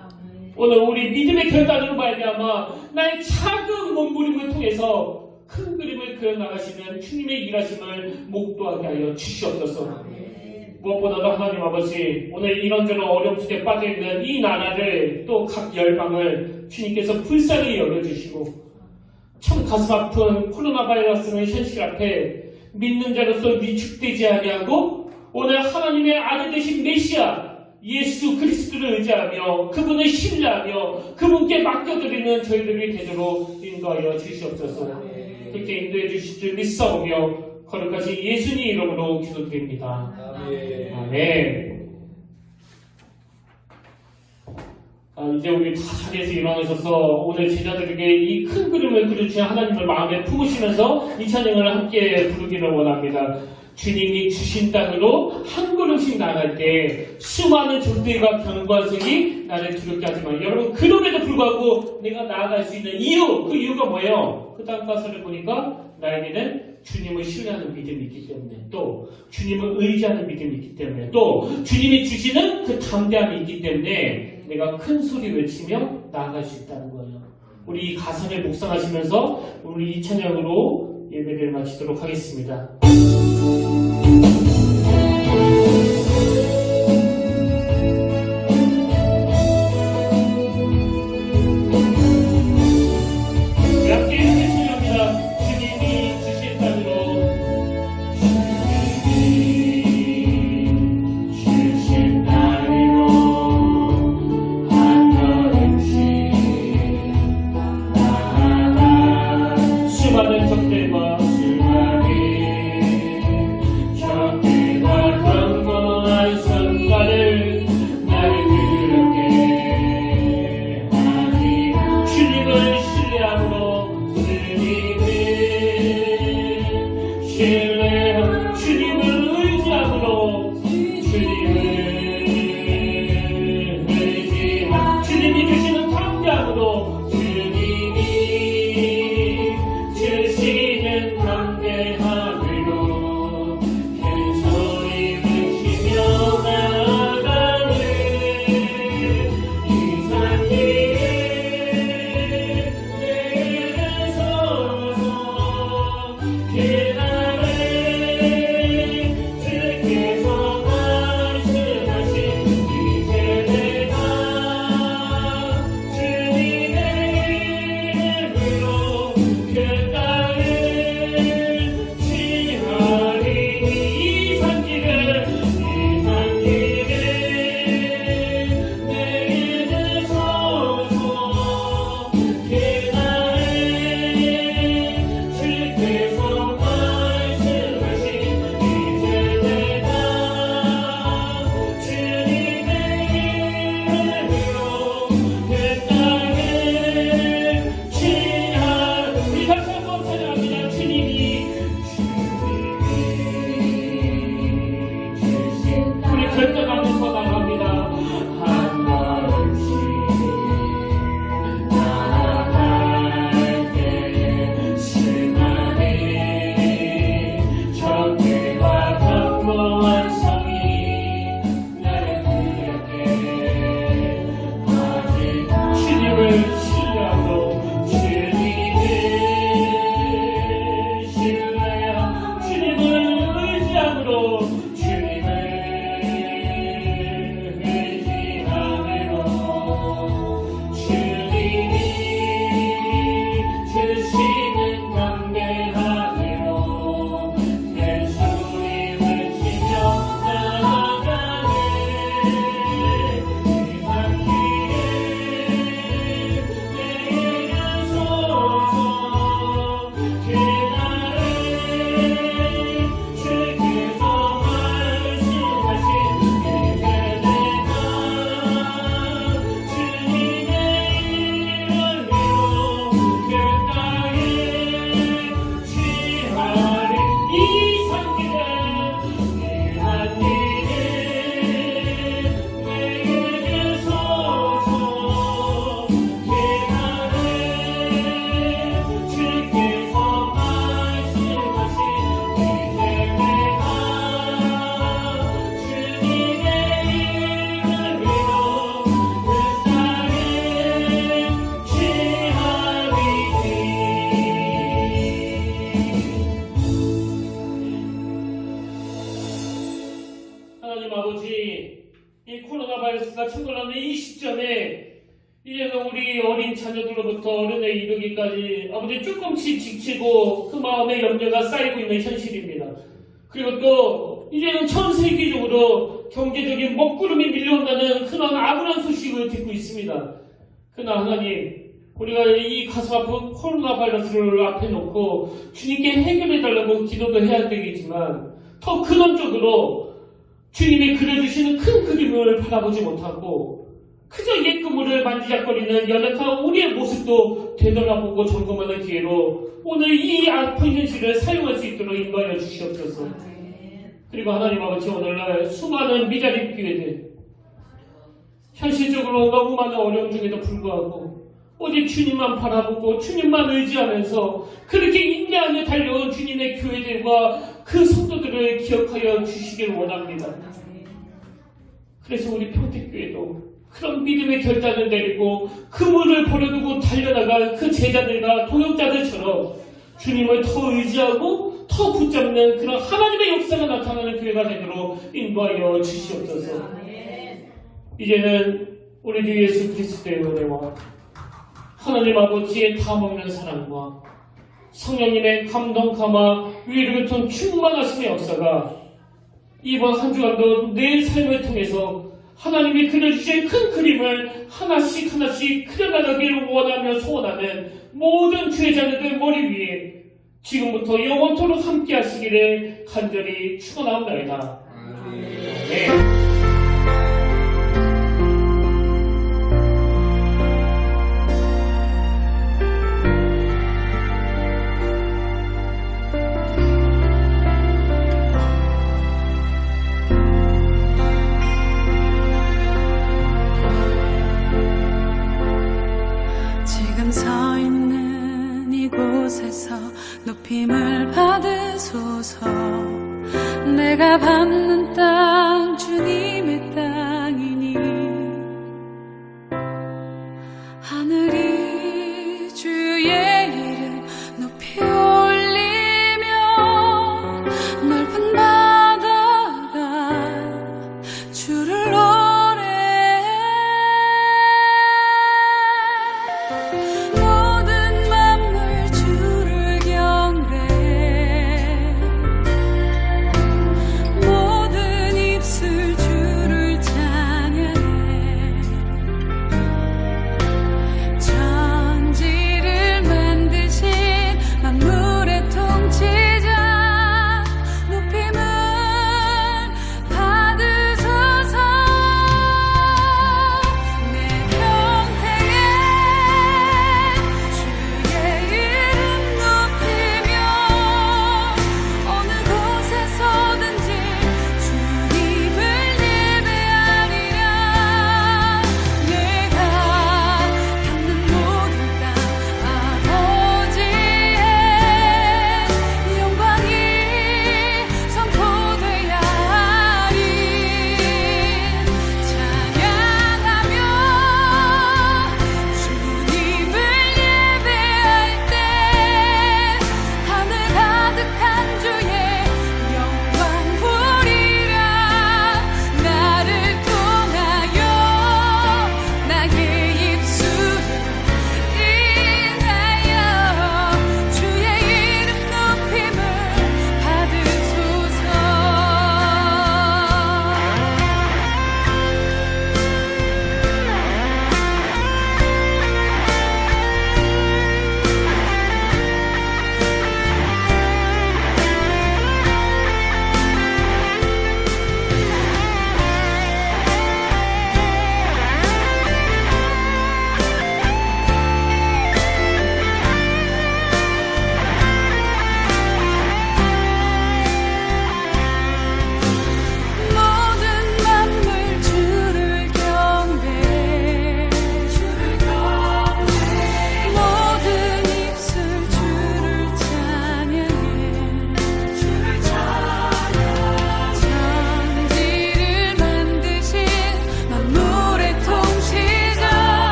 오늘 우리 믿음의 결단으로 말미암아 나의 작은 몸부림을 통해서 큰 그림을 그려나가시는 주님의 일하심을 목도하게 하여 주시옵소서. 무엇보다도 하나님 아버지, 오늘 이런저런 어려움 속에 빠져있는 이 나라를 또 각 열방을 주님께서 불쌍히 여겨주시고 참 가슴 아픈 코로나 바이러스는 현실 앞에 믿는 자로서 위축되지 아니하고 오늘 하나님의 아들 되신 메시아 예수 그리스도를 의지하며 그분을 신뢰하며 그분께 맡겨드리는 저희들이 되도록 인도하여 주시옵소서. 그렇게 인도해 주실 줄 믿사오며 거룩하신 예수님 이름으로 기도드립니다. 아멘. 이제 우리 다 자리에서 일어나셔서 오늘 제자들에게 이 큰 그림을 그려주신 하나님을 마음에 품으시면서 이 찬양을 함께 부르기를 원합니다. 주님이 주신 땅으로 한 걸음씩 나갈 때 수많은 적들과 경관성이 나를 두렵게 하지만 여러분 그럼에도 불구하고 내가 나아갈 수 있는 이유, 그 이유가 뭐예요? 그 땅가서를 보니까 나에게는 주님을 신뢰하는 믿음이 있기 때문에 또 주님을 의지하는 믿음이 있기 때문에 또 주님이 주시는 그 담대함이 있기 때문에 내가 큰 소리 외치며 나아갈 수 있다는 거예요. 우리 이 가사를 묵상하시면서 우리 이 찬양으로 예배를 마치도록 하겠습니다. 수많은 적들과 이 코로나 바이러스가 창궐하는 이 시점에 이제는 우리 어린 자녀들로부터 어른에 이르기까지 아버지 조금씩 지치고 그 마음에 염려가 쌓이고 있는 현실입니다. 그리고 또 이제는 전 세계적으로 경제적인 먹구름이 밀려온다는 그런 아무런 소식을 듣고 있습니다. 그러나 하나님, 우리가 이 가슴 아픈 코로나 바이러스를 앞에 놓고 주님께 해결해달라고 기도도 해야 되겠지만 더 근원적으로 주님이 그려주시는 큰 그림을 바라보지 못하고 그저 옛 그물을 만지작거리는 연약한 우리의 모습도 되돌아보고 점검하는 기회로 오늘 이 아픈 현실을 사용할 수 있도록 인도하여 주시옵소서. 그리고 하나님 아버지, 오늘날 수많은 미자립 교회들 현실적으로 너무 많은 어려움 중에도 불구하고 오직 주님만 바라보고 주님만 의지하면서 그렇게 인내하며 달려온 주님의 교회들과 그 성도들을 기억하여 주시길 원합니다. 그래서 우리 평택교회도 그런 믿음의 결단을 내리고 그물을 버려두고 달려나갈 그 제자들과 동역자들처럼 주님을 더 의지하고 더 붙잡는 그런 하나님의 역사가 나타나는 교회가 되도록 인도하여 주시옵소서. 이제는 우리 주 예수 그리스도의 은혜와 하나님 아버지의 다없는 사랑과 성령님의 감동 감화 위로 같은 충만하심의 역사가 이번 한 주간도 내 삶을 통해서 하나님이 그려주신 큰 그림을 하나씩 하나씩 그려나가기를 원하며 소원하는 모든 주의 자녀들 머리 위에 지금부터 영원토록 함께 하시기를 간절히 축원하옵나이다. 아멘. 지금 서 있는 이곳에서 높임을 받으소서. 내가 밟는 땅